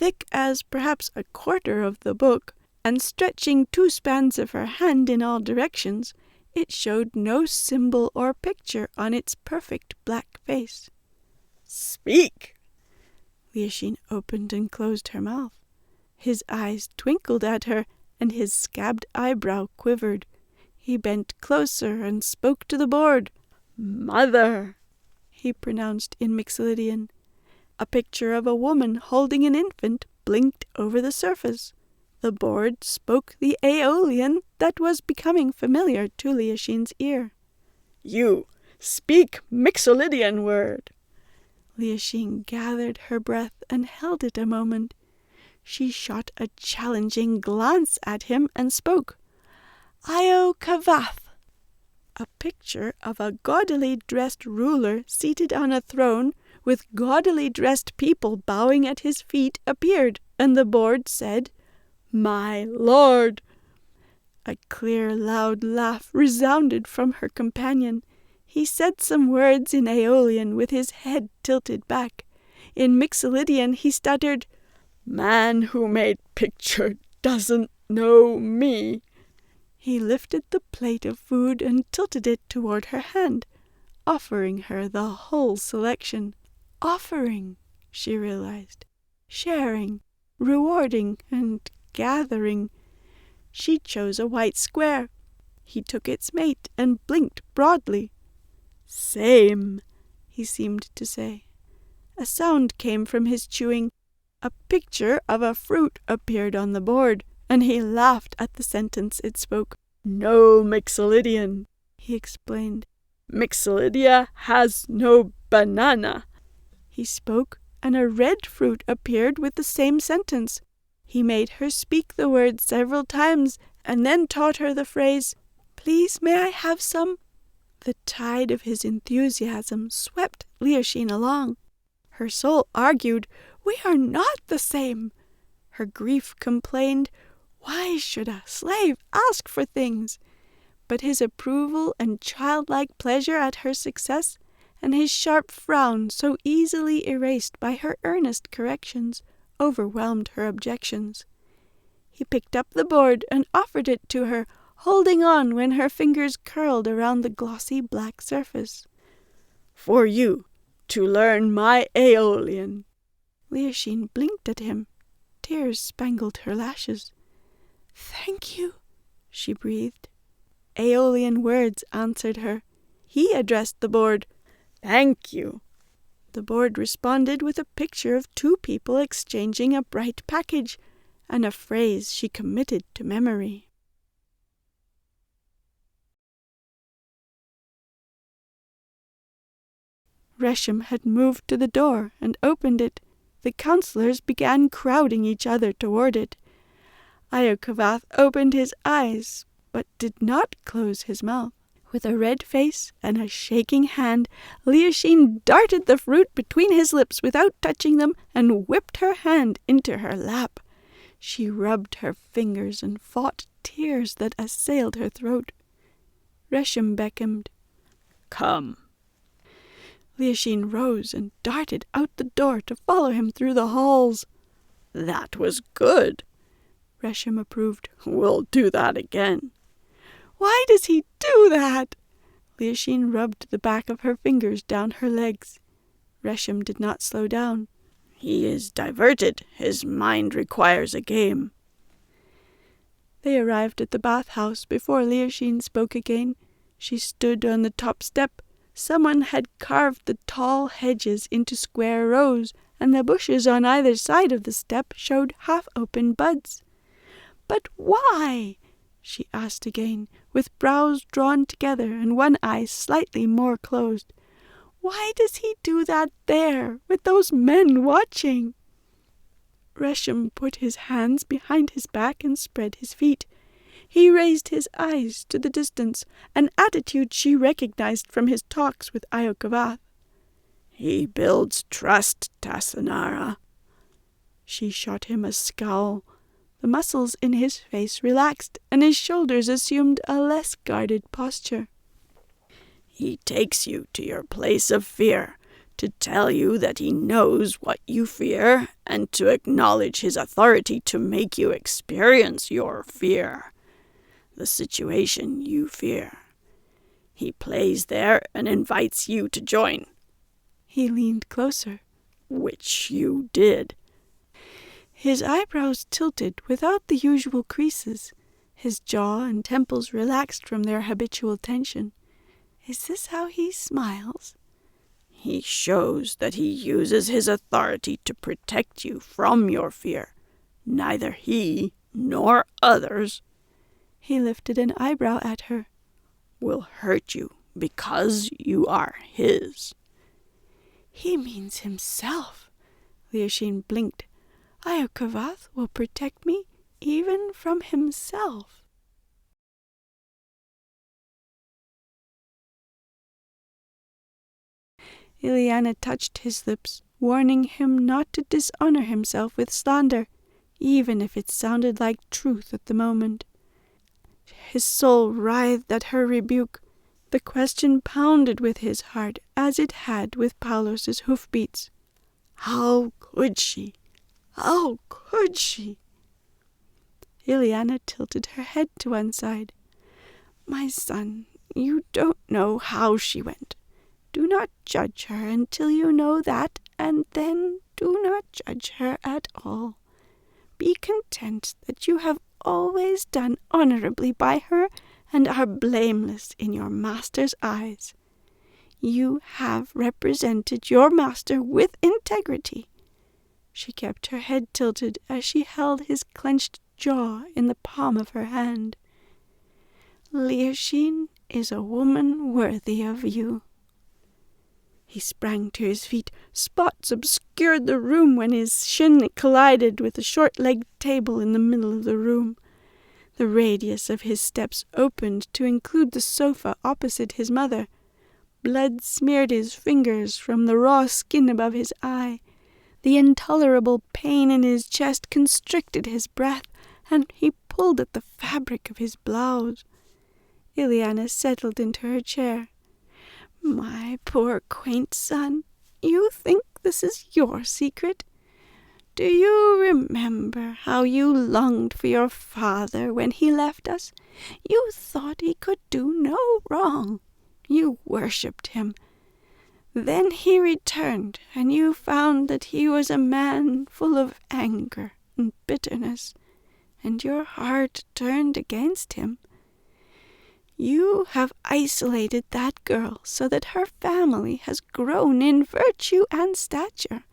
thick as perhaps a quarter of the book, and stretching 2 spans of her hand in all directions, it showed no symbol or picture on its perfect black face. "Speak!" Leoshine opened and closed her mouth. His eyes twinkled at her, and his scabbed eyebrow quivered. He bent closer and spoke to the board. "Mother," he pronounced in Mixolydian. A picture of a woman holding an infant blinked over the surface. The board spoke the Aeolian that was becoming familiar to Leoshine's ear. "You speak Mixolydian word." Leoshine gathered her breath and held it a moment. She shot a challenging glance at him and spoke. "Io Kavath." A picture of a gaudily dressed ruler seated on a throne with gaudily dressed people bowing at his feet appeared, and the board said, "My lord." A clear, loud laugh resounded from her companion. He said some words in Aeolian with his head tilted back. In Mixolydian he stuttered, "Man who made picture doesn't know me." He lifted the plate of food and tilted it toward her hand, offering her the whole selection. Offering, she realized, sharing, rewarding, and gathering. She chose a white square. He took its mate and blinked broadly. "Same," he seemed to say. A sound came from his chewing. A picture of a fruit appeared on the board, and he laughed at the sentence it spoke. "No Mixolydian," he explained. "Mixolydia has no banana." He spoke, and a red fruit appeared with the same sentence. He made her speak the word several times, and then taught her the phrase, "Please, may I have some?" The tide of his enthusiasm swept Leoshine along. Her soul argued, "We are not the same." Her grief complained, "Why should a slave ask for things?" But his approval and childlike pleasure at her success, and his sharp frown so easily erased by her earnest corrections, overwhelmed her objections. He picked up the board and offered it to her, holding on when her fingers curled around the glossy black surface. "For you, to learn my Aeolian." Leoshine blinked at him. Tears spangled her lashes. "Thank you," she breathed. Aeolian words answered her. He addressed the board. "Thank you." The board responded with a picture of 2 people exchanging a bright package, and a phrase she committed to memory. Reshem had moved to the door and opened it. The counselors began crowding each other toward it. Iokawath opened his eyes, but did not close his mouth. With a red face and a shaking hand, Leoshine darted the fruit between his lips without touching them and whipped her hand into her lap. She rubbed her fingers and fought tears that assailed her throat. Reshem beckoned. "Come." Leoshine rose and darted out the door to follow him through the halls. "That was good," Reshem approved. "We'll do that again." "Why does he do that?" Leoshine rubbed the back of her fingers down her legs. Reshem did not slow down. "He is diverted. His mind requires a game." They arrived at the bathhouse before Leoshine spoke again. She stood on the top step. Someone had carved the tall hedges into square rows, and the bushes on either side of the step showed half-open buds. "But why?" she asked again, with brows drawn together and one eye slightly more closed. "Why does he do that there, with those men watching?" Reshem put his hands behind his back and spread his feet. He raised his eyes to the distance, an attitude she recognized from his talks with Iokawath. "He builds trust, Tassanara." She shot him a scowl. The muscles in his face relaxed, and his shoulders assumed a less guarded posture. "He takes you to your place of fear, to tell you that he knows what you fear, and to acknowledge his authority to make you experience your fear, the situation you fear. He plays there and invites you to join. He leaned closer. Which you did. His eyebrows tilted without the usual creases. His jaw and temples relaxed from their habitual tension. Is this how he smiles? He shows that he uses his authority to protect you from your fear. Neither he nor others, he lifted an eyebrow at her, will hurt you because you are his. He means himself. Leoshine blinked. Io Kavath will protect me even from himself. Ileana touched his lips, warning him not to dishonor himself with slander, even if it sounded like truth at the moment. His soul writhed at her rebuke. The question pounded with his heart as it had with Paulos's hoofbeats. How could she? How could she? Ileana tilted her head to one side. My son, you don't know how she went. Do not judge her until you know that, and then do not judge her at all. Be content that you have always done honorably by her and are blameless in your master's eyes. You have represented your master with integrity. She kept her head tilted as she held his clenched jaw in the palm of her hand. Leoshine is a woman worthy of you. He sprang to his feet. Spots obscured the room when his shin collided with a short-legged table in the middle of the room. The radius of his steps opened to include the sofa opposite his mother. Blood smeared his fingers from the raw skin above his eye. The intolerable pain in his chest constricted his breath, and he pulled at the fabric of his blouse. Ileana settled into her chair. My poor quaint son, you think this is your secret? Do you remember how you longed for your father when he left us? You thought he could do no wrong. You worshipped him. Then he returned, and you found that he was a man full of anger and bitterness, and your heart turned against him. You have isolated that girl so that her family has grown in virtue and stature.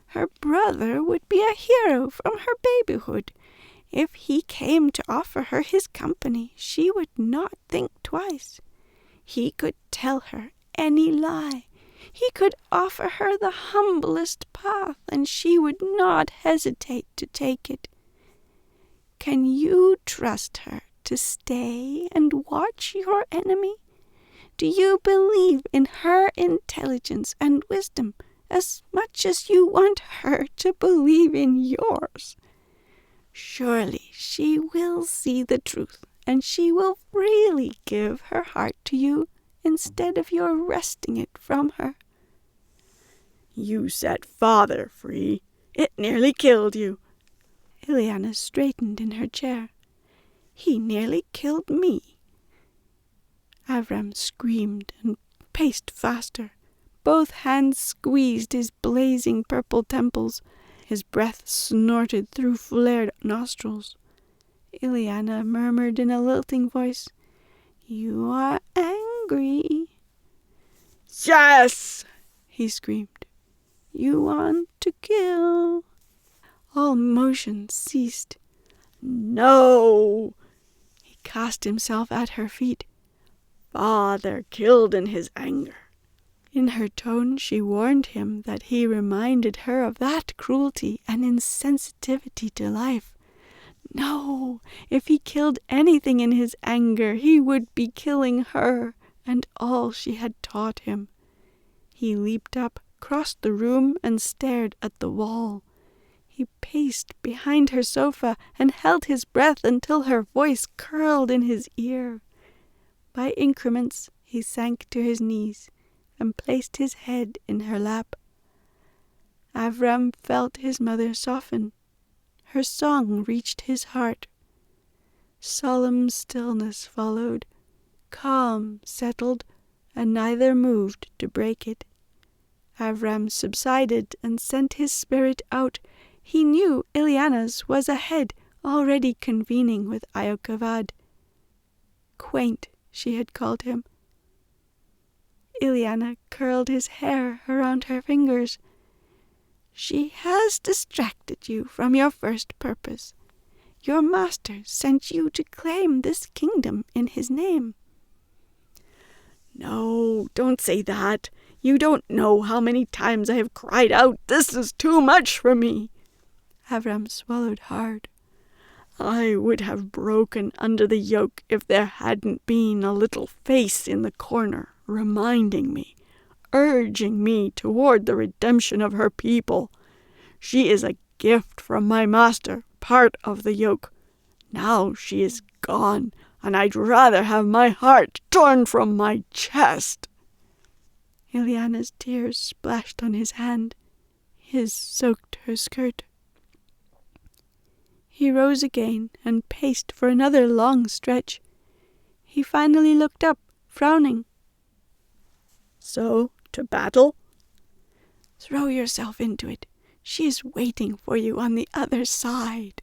Her brother would be a hero from her babyhood. If he came to offer her his company, she would not think twice. He could tell her any lie. He could offer her the humblest path, and she would not hesitate to take it. Can you trust her to stay and watch your enemy? Do you believe in her intelligence and wisdom as much as you want her to believe in yours? Surely she will see the truth, and she will freely give her heart to you instead of your wresting it from her. You set father free. It nearly killed you. Ileana straightened in her chair. He nearly killed me. Avram screamed and paced faster. Both hands squeezed his blazing purple temples. His breath snorted through flared nostrils. Ileana murmured in a lilting voice, You are angry. Yes! He screamed. You want to kill. All motion ceased. No! He cast himself at her feet. Father killed in his anger. In her tone she warned him that he reminded her of that cruelty and insensitivity to life. No, if he killed anything in his anger, he would be killing her and all she had taught him. He leaped up, crossed the room, and stared at the wall. He paced behind her sofa and held his breath until her voice curled in his ear. By increments he sank to his knees, and placed his head in her lap. Avram felt his mother soften. Her song reached his heart. Solemn stillness followed. Calm settled, and neither moved to break it. Avram subsided and sent his spirit out. He knew Ileana's was ahead, already convening with Iokavad. Quaint, she had called him. Ileana curled his hair around her fingers. She has distracted you from your first purpose. Your master sent you to claim this kingdom in his name. No, don't say that. You don't know how many times I have cried out, "This is too much for me." Avram swallowed hard. I would have broken under the yoke if there hadn't been a little face in the corner reminding me, urging me toward the redemption of her people. She is a gift from my master, part of the yoke. Now she is gone, and I'd rather have my heart torn from my chest. Ileana's tears splashed on his hand. His soaked her skirt. He rose again and paced for another long stretch. He finally looked up, frowning. So, to battle? Throw yourself into it. She is waiting for you on the other side.